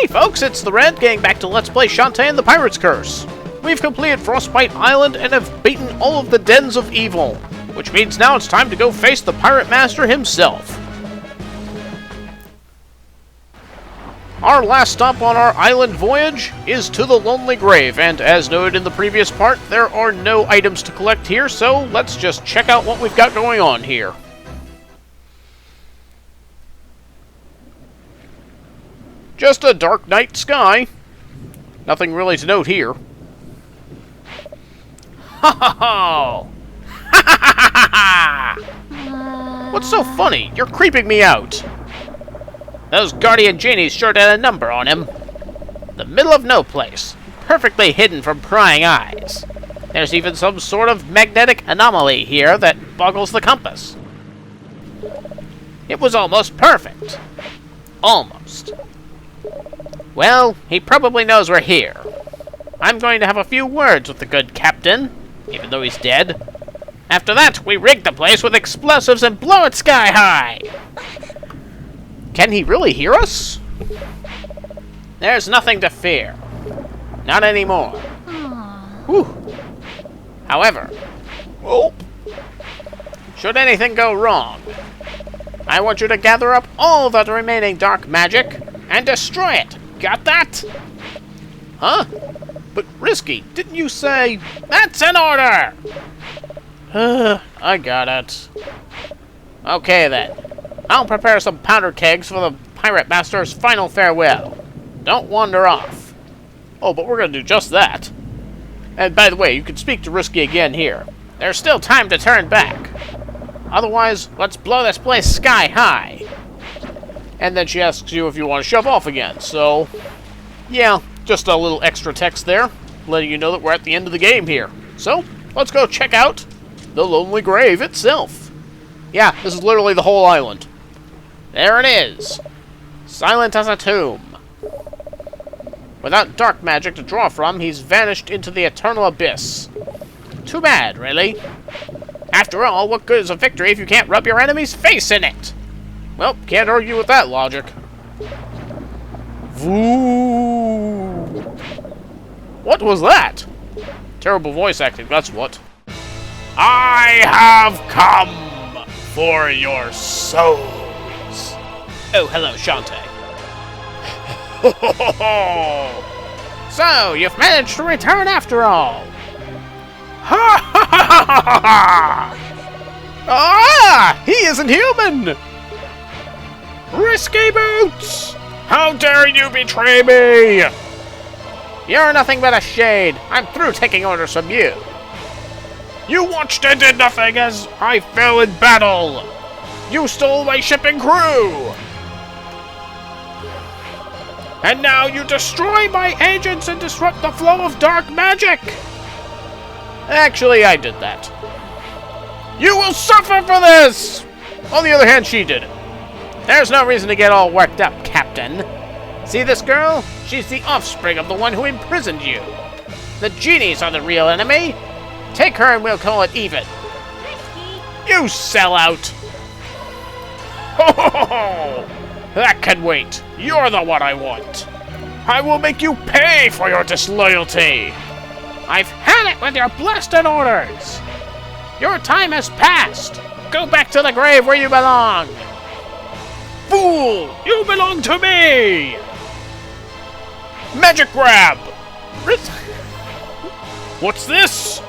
folks, it's the Red Gang back to Let's Play Shantae and the Pirate's Curse. We've completed Frostbite Island and have beaten all of the dens of evil, which means now it's time to go face the Pirate Master himself. Our last stop on our island voyage is to the Lonely Grave, and as noted in the previous part, there are no items to collect here, so let's just check out what we've got going on here. Just a dark night sky. Nothing really to note here. Ha ha ha! Ha ha ha ha ha! What's so funny? You're creeping me out. Those guardian genies sure did a number on him. The middle of no place, perfectly hidden from prying eyes. There's even some sort of magnetic anomaly here that boggles the compass. It was almost perfect. Almost. Well, he probably knows we're here. I'm going to have a few words with the good captain, even though he's dead. After that, we rig the place with explosives and blow it sky high. Can he really hear us? There's nothing to fear. Not anymore. Whew. However, should anything go wrong, I want you to gather up all the remaining dark magic and destroy it. Got that? Huh? But Risky, didn't you say... That's an order! I got it. Okay then. I'll prepare some powder kegs for the Pirate Master's final farewell. Don't wander off. Oh, but we're gonna do just that. And by the way, you can speak to Risky again here. There's still time to turn back. Otherwise, let's blow this place sky high. And then she asks you if you want to shove off again, so... yeah, just a little extra text there, letting you know that we're at the end of the game here. So, let's go check out the Lonely Grave itself. Yeah, this is literally the whole island. There it is. Silent as a tomb. Without dark magic to draw from, he's vanished into the eternal abyss. Too bad, really. After all, what good is a victory if you can't rub your enemy's face in it? Well, can't argue with that logic. Voo! What was that? Terrible voice acting, that's what. I have come for your souls. Oh, hello, Shantae. So, you've managed to return after all. Ha ha ha ha ha! Ah! He isn't human! Risky Boots! How dare you betray me! You're nothing but a shade. I'm through taking orders from you. You watched and did nothing as I fell in battle. You stole my ship and crew. And now you destroy my agents and disrupt the flow of dark magic. Actually, I did that. You will suffer for this! On the other hand, she did it. There's no reason to get all worked up, Captain. See this girl? She's the offspring of the one who imprisoned you. The genies are the real enemy. Take her and we'll call it even. You sellout! Ho ho ho ho! That can wait. You're the one I want. I will make you pay for your disloyalty. I've had it with your blasted orders. Your time has passed. Go back to the grave where you belong. Fool! You belong to me! Magic grab! What's this?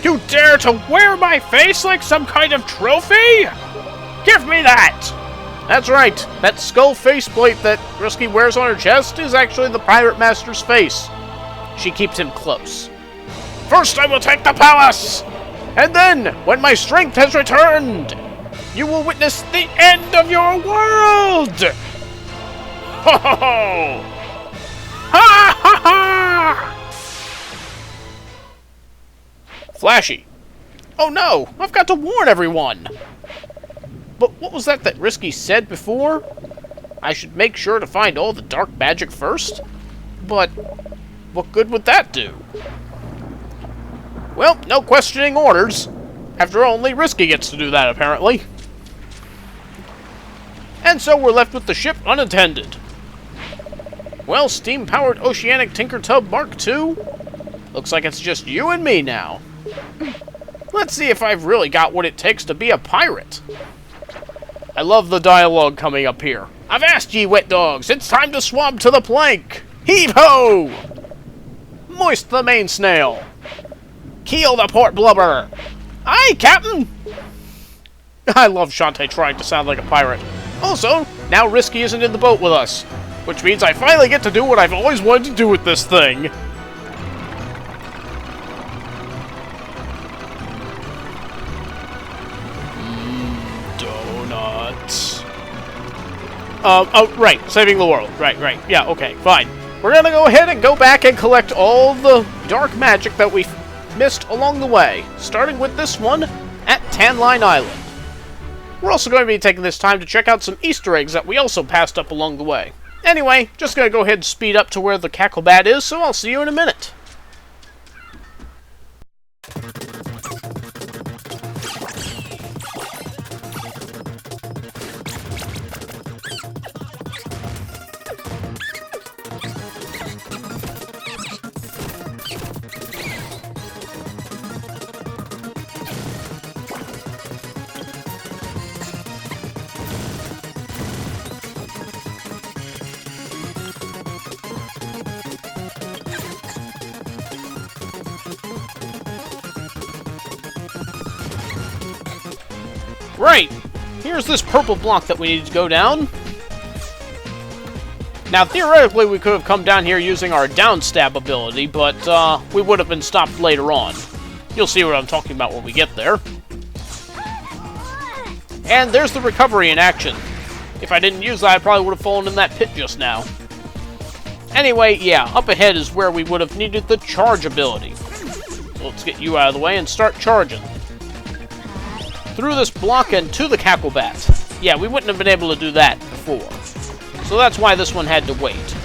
You dare to wear my face like some kind of trophy? Give me that! That's right. That skull faceplate that Risky wears on her chest is actually the Pirate Master's face. She keeps him close. First I will take the palace! And then, when my strength has returned, you will witness the end of your world! Ho ho ho! Ha ha ha! Flashy. Oh no! I've got to warn everyone! But what was that Risky said before? I should make sure to find all the dark magic first? But what good would that do? Well, no questioning orders. After all, only Risky gets to do that, apparently. And so we're left with the ship unattended. Well, steam-powered oceanic Tinker Tub Mark II? Looks like it's just you and me now. Let's see if I've really got what it takes to be a pirate. I love the dialogue coming up here. I've asked ye, wet dogs, it's time to swab to the plank. Heave-ho! Moist the main snail. Keel the port blubber. Aye, Captain! I love Shantae trying to sound like a pirate. Also, now Risky isn't in the boat with us, which means I finally get to do what I've always wanted to do with this thing. Donuts. Oh, right, saving the world. Right, yeah, okay, fine. We're gonna go ahead and go back and collect all the dark magic that we missed along the way, starting with this one at Tanline Island. We're also going to be taking this time to check out some Easter eggs that we also passed up along the way. Anyway, just gonna go ahead and speed up to where the cacklebat is, so I'll see you in a minute. Right, here's this purple block that we need to go down. Now, theoretically, we could have come down here using our downstab ability, but we would have been stopped later on. You'll see what I'm talking about when we get there. And there's the recovery in action. If I didn't use that, I probably would have fallen in that pit just now. Anyway, yeah, up ahead is where we would have needed the charge ability. So let's get you out of the way and start charging. Through this block and to the cacklebats. Yeah, we wouldn't have been able to do that before. So that's why this one had to wait.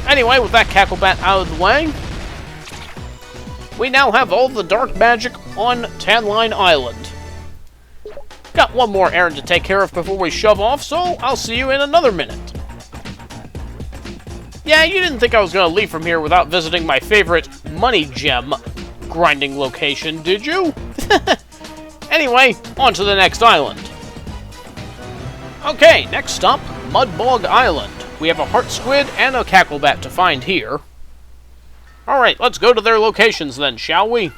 Anyway, with that cacklebat out of the way, we now have all the dark magic on Tanline Island. Got one more errand to take care of before we shove off, so I'll see you in another minute. Yeah, you didn't think I was going to leave from here without visiting my favorite money gem grinding location, did you? Anyway, on to the next island. Okay, next stop, Bog Island. We have a heart squid and a cacklebat to find here. Alright, let's go to their locations then, shall we?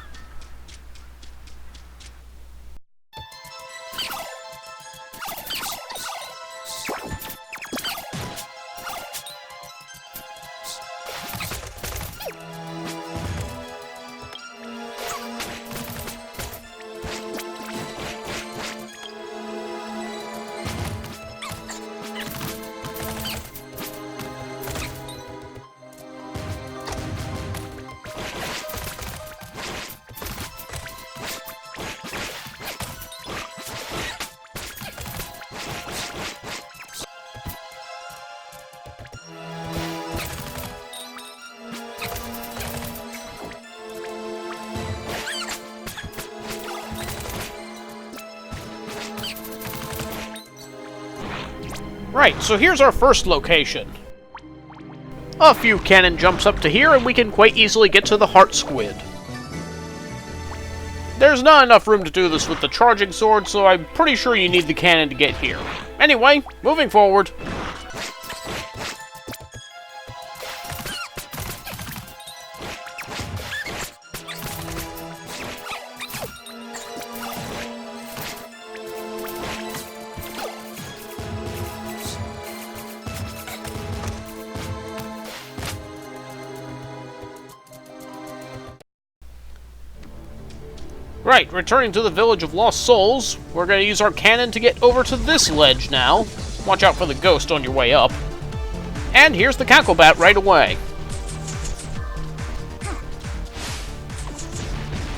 Right, so here's our first location. A few cannon jumps up to here, and we can quite easily get to the heart squid. There's not enough room to do this with the charging sword, so I'm pretty sure you need the cannon to get here. Anyway, moving forward. Right, returning to the Village of Lost Souls, we're going to use our cannon to get over to this ledge now. Watch out for the ghost on your way up. And here's the cacklebat right away.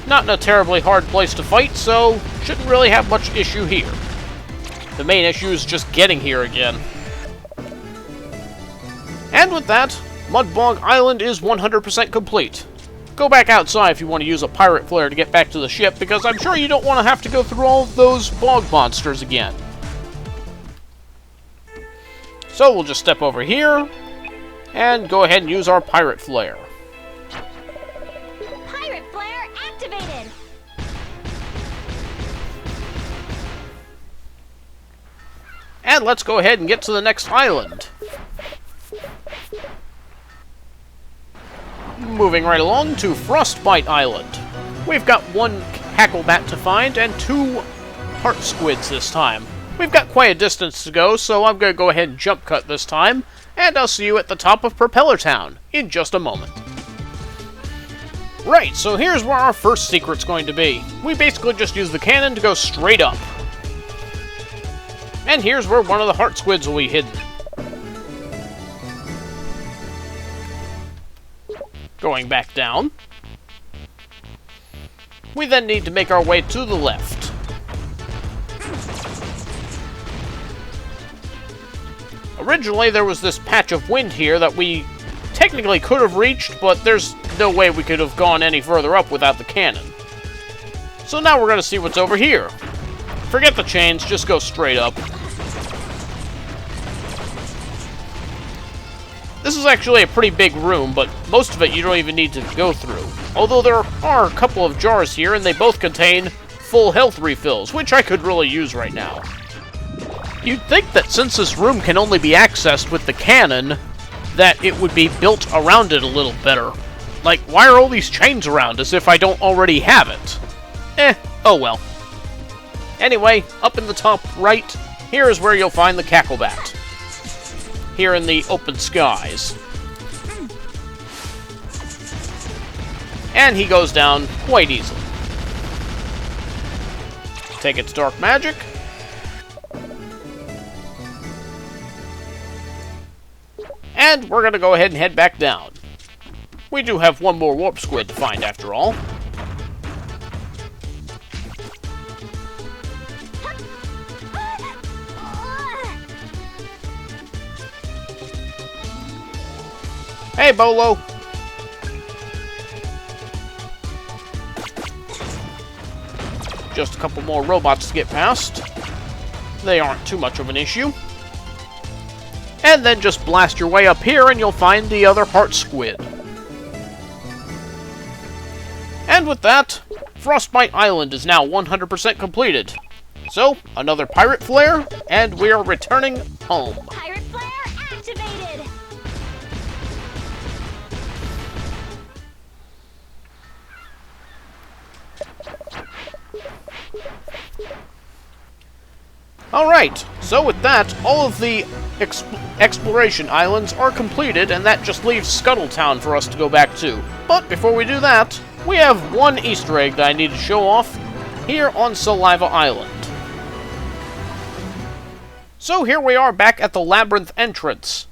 Not in a terribly hard place to fight, so shouldn't really have much issue here. The main issue is just getting here again. And with that, Bog Island is 100% complete. Go back outside if you want to use a pirate flare to get back to the ship, because I'm sure you don't want to have to go through all of those bog monsters again. So we'll just step over here, And go ahead and use our pirate flare. Pirate flare activated. And let's go ahead and get to the next island. Moving right along to Frostbite Island. We've got one cacklebat to find and 2 heart squids this time. We've got quite a distance to go, so I'm going to go ahead and jump cut this time, and I'll see you at the top of Propeller Town in just a moment. Right, so here's where our first secret's going to be. We basically just use the cannon to go straight up. And here's where one of the heart squids will be hidden. Going back down. We then need to make our way to the left. Originally, there was this patch of wind here that we technically could have reached, but there's no way we could have gone any further up without the cannon. So now we're going to see what's over here. Forget the chains, just go straight up. This is actually a pretty big room, but most of it you don't even need to go through. Although there are a couple of jars here, and they both contain full health refills, which I could really use right now. You'd think that since this room can only be accessed with the cannon, that it would be built around it a little better. Like, why are all these chains around as if I don't already have it? Oh well. Anyway, up in the top right, here is where you'll find the cacklebat. Here in the open skies. And he goes down quite easily. Take its dark magic. And we're going to go ahead and head back down. We do have one more warp squid to find after all. Hey, Bolo! Just a couple more robots to get past. They aren't too much of an issue. And then just blast your way up here and you'll find the other heart squid. And with that, Frostbite Island is now 100% completed. So, another pirate flare, and we are returning home. Pirate flare activated. Alright, so with that, all of the exploration islands are completed, and that just leaves Scuttletown for us to go back to. But before we do that, we have one Easter egg that I need to show off here on Saliva Island. So here we are back at the Labyrinth entrance.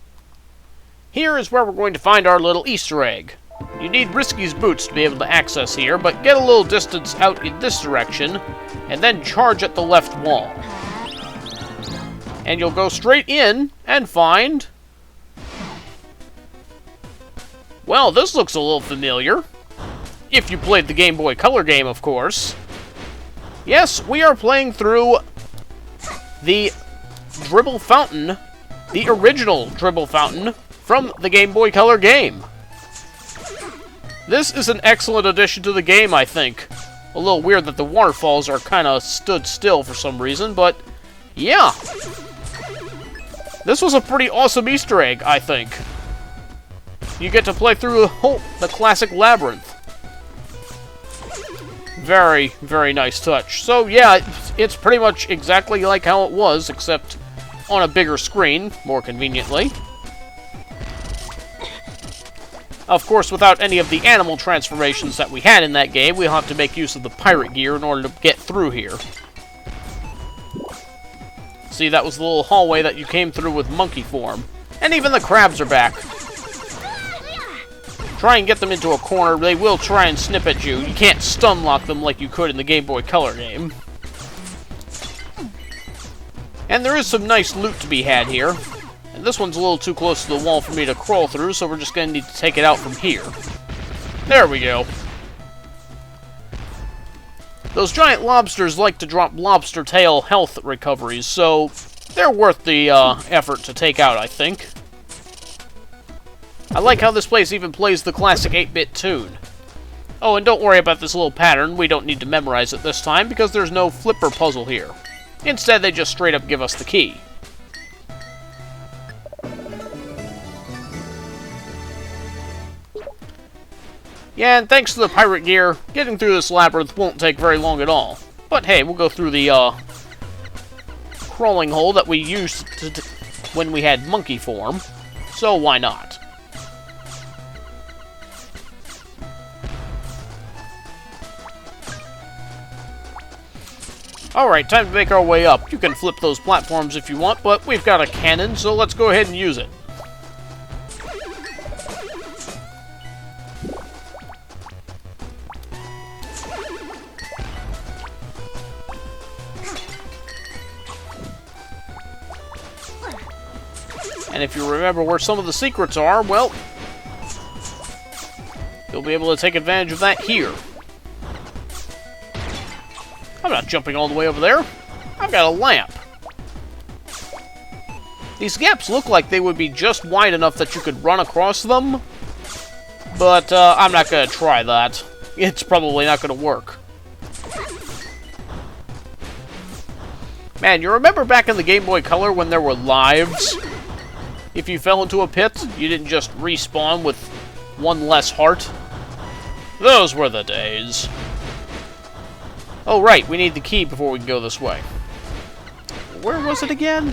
Here is where we're going to find our little Easter egg. You need Risky's boots to be able to access here, but get a little distance out in this direction, and then charge at the left wall. And you'll go straight in and find... Well, this looks a little familiar. If you played the Game Boy Color game, of course. Yes, we are playing through the Dribble Fountain, the original Dribble Fountain from the Game Boy Color game. This is an excellent addition to the game, I think. A little weird that the waterfalls are kind of stood still for some reason, but yeah. This was a pretty awesome Easter egg, I think. You get to play through the classic Labyrinth. Very, very nice touch. So yeah, it's pretty much exactly like how it was, except on a bigger screen, more conveniently. Of course, without any of the animal transformations that we had in that game, we'll have to make use of the pirate gear in order to get through here. See, that was the little hallway that you came through with monkey form. And even the crabs are back. Try and get them into a corner, they will try and snip at you. You can't stun lock them like you could in the Game Boy Color game. And there is some nice loot to be had here. And this one's a little too close to the wall for me to crawl through, so we're just going to need to take it out from here. There we go. Those giant lobsters like to drop lobster tail health recoveries, so they're worth the effort to take out, I think. I like how this place even plays the classic 8-bit tune. Oh, and don't worry about this little pattern. We don't need to memorize it this time because there's no flipper puzzle here. Instead, they just straight up give us the key. Yeah, and thanks to the pirate gear, getting through this labyrinth won't take very long at all. But hey, we'll go through the crawling hole that we used when we had monkey form, so why not? Alright, time to make our way up. You can flip those platforms if you want, but we've got a cannon, so let's go ahead and use it. And if you remember where some of the secrets are, well, you'll be able to take advantage of that here. I'm not jumping all the way over there. I've got a lamp. These gaps look like they would be just wide enough that you could run across them, but I'm not going to try that. It's probably not going to work. Man, you remember back in the Game Boy Color when there were lives? If you fell into a pit, you didn't just respawn with one less heart? Those were the days. Oh, right, we need the key before we can go this way. Where was it again?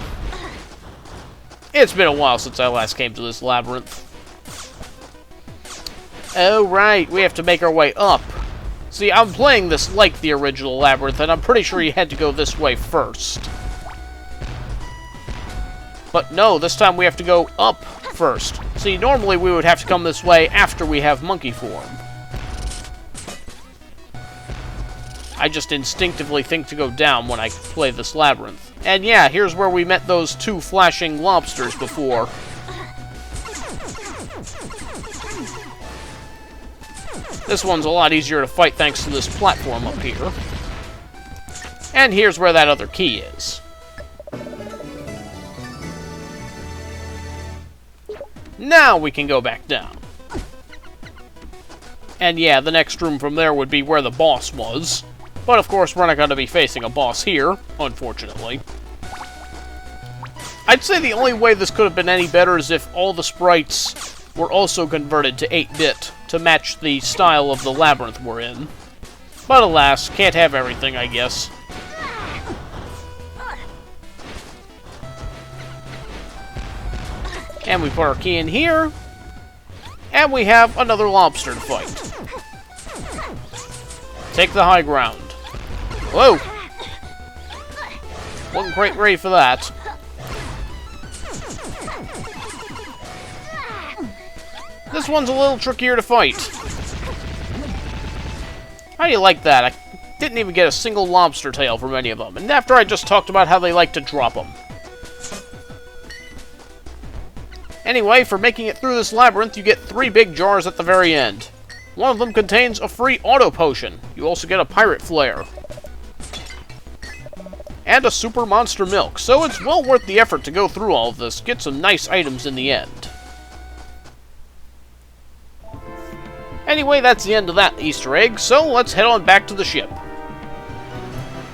It's been a while since I last came to this labyrinth. Oh, right, we have to make our way up. See, I'm playing this like the original labyrinth, and I'm pretty sure you had to go this way first. But no, this time we have to go up first. See, normally we would have to come this way after we have monkey form. I just instinctively think to go down when I play this labyrinth. And yeah, here's where we met those two flashing lobsters before. This one's a lot easier to fight thanks to this platform up here. And here's where that other key is. Now we can go back down. And yeah, the next room from there would be where the boss was. But of course, we're not going to be facing a boss here, unfortunately. I'd say the only way this could have been any better is if all the sprites were also converted to 8-bit to match the style of the labyrinth we're in. But alas, can't have everything, I guess. And we put our key in here. And we have another lobster to fight. Take the high ground. Whoa! Wasn't quite ready for that. This one's a little trickier to fight. How do you like that? I didn't even get a single lobster tail from any of them. And after I just talked about how they like to drop them. Anyway, for making it through this labyrinth, you get 3 big jars at the very end. One of them contains a free auto potion. You also get a pirate flare. And a super monster milk, so it's well worth the effort to go through all of this. Get some nice items in the end. Anyway, that's the end of that Easter egg, so let's head on back to the ship.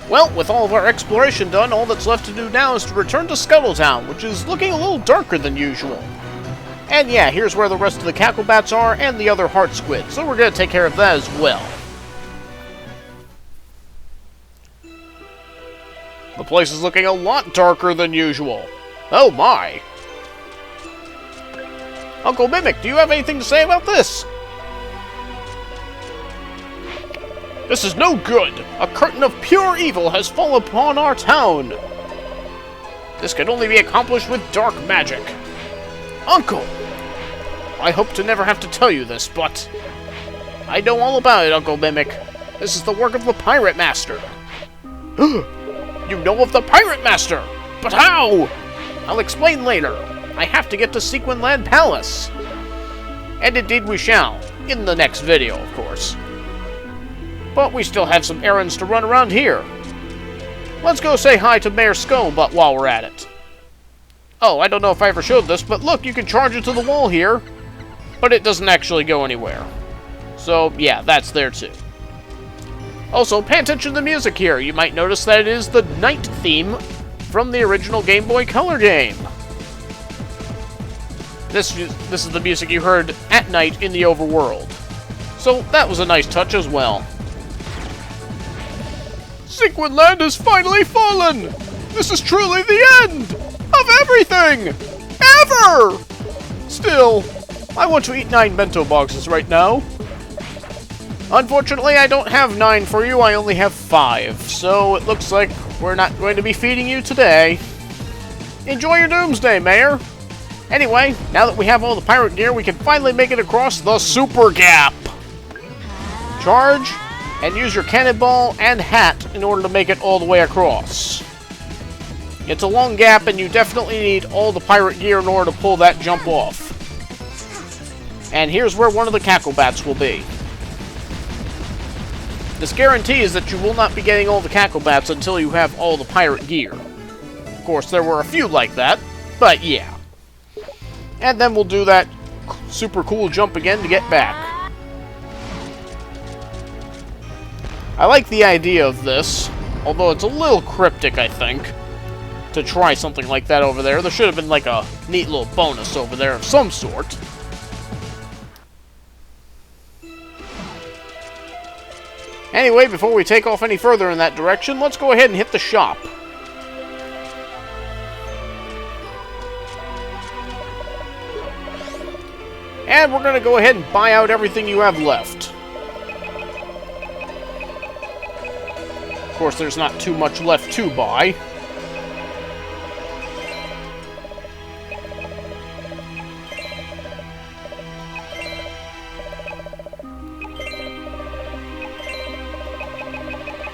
Well, with all of our exploration done, all that's left to do now is to return to Scuttletown, which is looking a little darker than usual. And yeah, here's where the rest of the cacklebats are and the other heart squids, so we're going to take care of that as well. The place is looking a lot darker than usual. Oh my! Uncle Mimic, do you have anything to say about this? This is no good! A curtain of pure evil has fallen upon our town! This can only be accomplished with dark magic. Uncle! I hope to never have to tell you this, but I know all about it, Uncle Mimic. This is the work of the Pirate Master. You know of the Pirate Master! But how? I'll explain later. I have to get to Sequinland Palace. And indeed we shall, in the next video, of course. But we still have some errands to run around here. Let's go say hi to Mayor Skullbutt while we're at it. Oh, I don't know if I ever showed this, but look, you can charge into the wall here. but it doesn't actually go anywhere. So, yeah, that's there too. Also, pay attention to the music here. You might notice that it is the night theme from the original Game Boy Color game. This is the music you heard at night in the overworld. So, that was a nice touch as well. Sequinland has finally fallen! This is truly the end! Of everything! Ever! Still, I want to eat 9 bento boxes right now. Unfortunately, I don't have 9 for you, I only have 5. So, it looks like we're not going to be feeding you today. Enjoy your doomsday, Mayor! Anyway, now that we have all the pirate gear, we can finally make it across the Super Gap! Charge, and use your cannonball and hat in order to make it all the way across. It's a long gap, and you definitely need all the pirate gear in order to pull that jump off. And here's where one of the cacklebats will be. This guarantees that you will not be getting all the cacklebats until you have all the pirate gear. Of course, there were a few like that, but yeah. And then we'll do that super cool jump again to get back. I like the idea of this, although it's a little cryptic, I think, to try something like that over there. There should have been like a neat little bonus over there of some sort. Anyway, before we take off any further in that direction, let's go ahead and hit the shop. And we're going to go ahead and buy out everything you have left. Of course, there's not too much left to buy.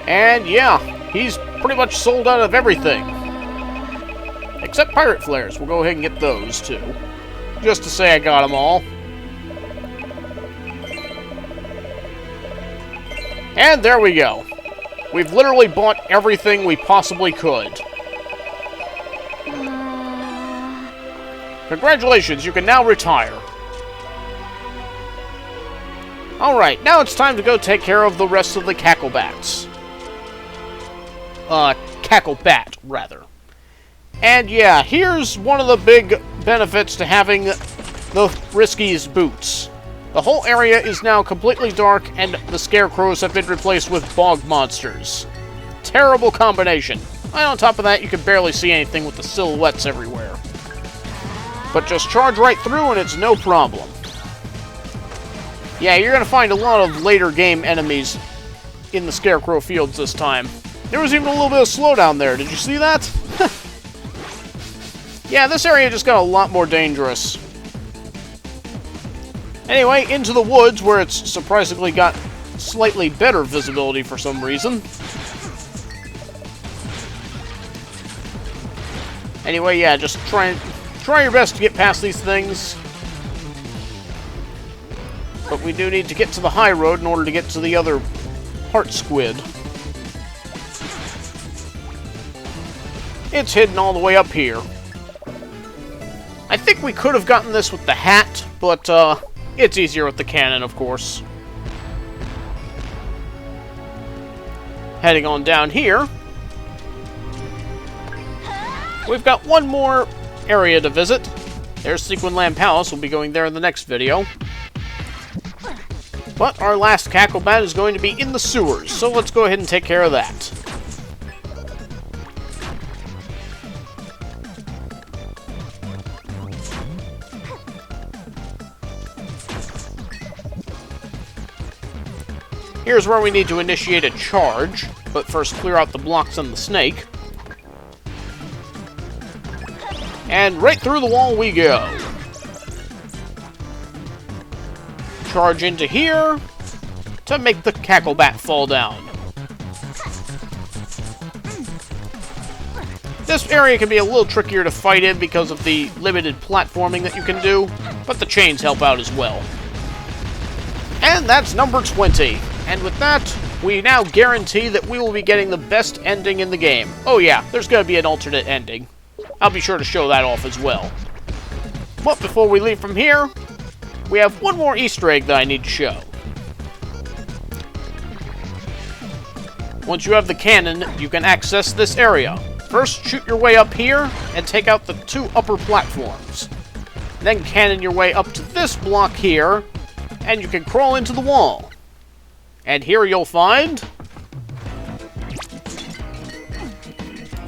And yeah, he's pretty much sold out of everything. Except pirate flares. We'll go ahead and get those too. Just to say I got them all. And there we go. We've literally bought everything we possibly could. Congratulations, you can now retire. Alright, now it's time to go take care of the rest of the cacklebats. Cacklebat, rather. And yeah, here's one of the big benefits to having the Riskies boots. The whole area is now completely dark, and the scarecrows have been replaced with bog monsters. Terrible combination. And on top of that, you can barely see anything with the silhouettes everywhere. But just charge right through and it's no problem. Yeah, you're going to find a lot of later game enemies in the scarecrow fields this time. There was even a little bit of slowdown there. Did you see that? Yeah, this area just got a lot more dangerous. Anyway, into the woods, where it's surprisingly got slightly better visibility for some reason. Anyway, yeah, just try your best to get past these things. But we do need to get to the high road in order to get to the other heart squid. It's hidden all the way up here. I think we could have gotten this with the hat, but it's easier with the cannon, of course. Heading on down here, we've got one more area to visit. There's Sequinland Palace. We'll be going there in the next video. But our last cacklebat is going to be in the sewers, so let's go ahead and take care of that. Here's where we need to initiate a charge, but first clear out the blocks on the snake. And right through the wall we go. Charge into here to make the cacklebat fall down. This area can be a little trickier to fight in because of the limited platforming that you can do, but the chains help out as well. And that's number 20. And with that, we now guarantee that we will be getting the best ending in the game. Oh yeah, there's going to be an alternate ending. I'll be sure to show that off as well. But before we leave from here, we have one more Easter egg that I need to show. Once you have the cannon, you can access this area. First, shoot your way up here and take out the 2 upper platforms. Then cannon your way up to this block here, and you can crawl into the wall. And here you'll find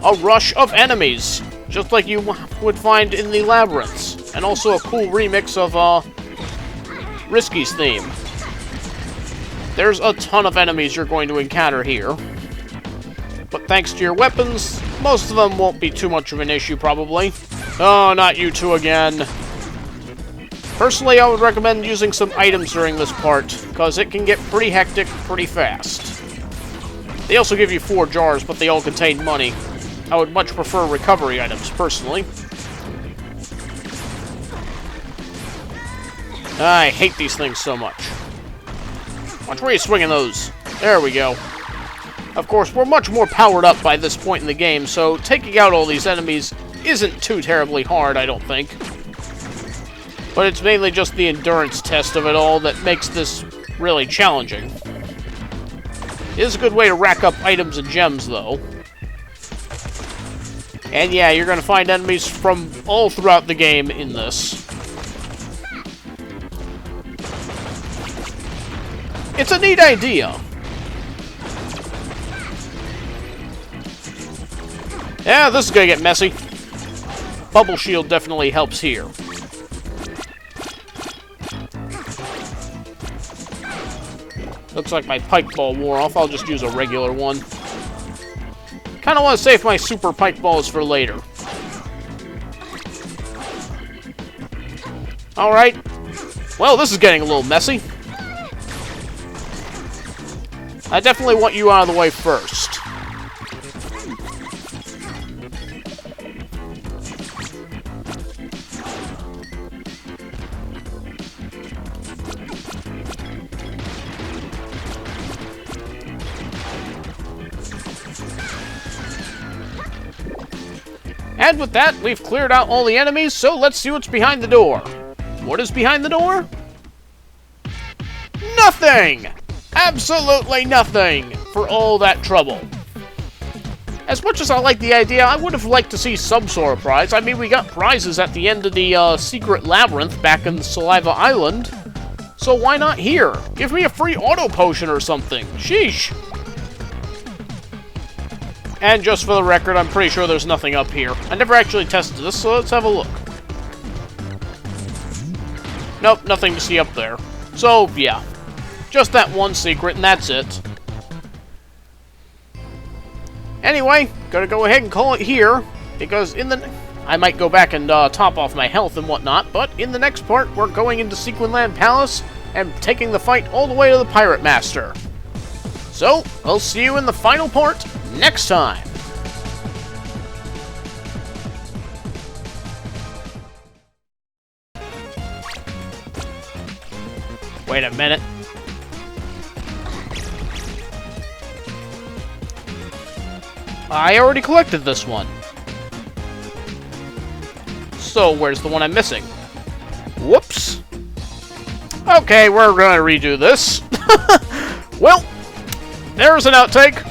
a rush of enemies, just like you would find in the Labyrinths, and also a cool remix of Risky's theme. There's a ton of enemies you're going to encounter here, but thanks to your weapons, most of them won't be too much of an issue, probably. Oh, not you two again. Personally, I would recommend using some items during this part, because it can get pretty hectic pretty fast. They also give you 4 jars, but they all contain money. I would much prefer recovery items, personally. I hate these things so much. Watch where you're swinging those. There we go. Of course, we're much more powered up by this point in the game, so taking out all these enemies isn't too terribly hard, I don't think. But it's mainly just the endurance test of it all that makes this really challenging. It is a good way to rack up items and gems, though. And yeah, you're going to find enemies from all throughout the game in this. It's a neat idea. Yeah, this is going to get messy. Bubble shield definitely helps here. Looks like my pike ball wore off. I'll just use a regular one. Kind of want to save my super pike balls for later. Alright. Well, this is getting a little messy. I definitely want you out of the way first. And with that, we've cleared out all the enemies, so let's see what's behind the door. What is behind the door? Nothing! Absolutely nothing for all that trouble. As much as I like the idea, I would have liked to see some sort of prize. I mean, we got prizes at the end of the secret labyrinth back in Saliva Island. So why not here? Give me a free auto potion or something. Sheesh. And just for the record, I'm pretty sure there's nothing up here. I never actually tested this, so let's have a look. Nope, nothing to see up there. So, yeah. Just that one secret, and that's it. Anyway, gonna go ahead and call it here, because I might go back and top off my health and whatnot, but in the next part, we're going into Sequinland Palace and taking the fight all the way to the Pirate Master. So, I'll see you in the final part next time. Wait a minute. I already collected this one. So, where's the one I'm missing? Whoops. Okay, we're going to redo this. Well, there's an outtake.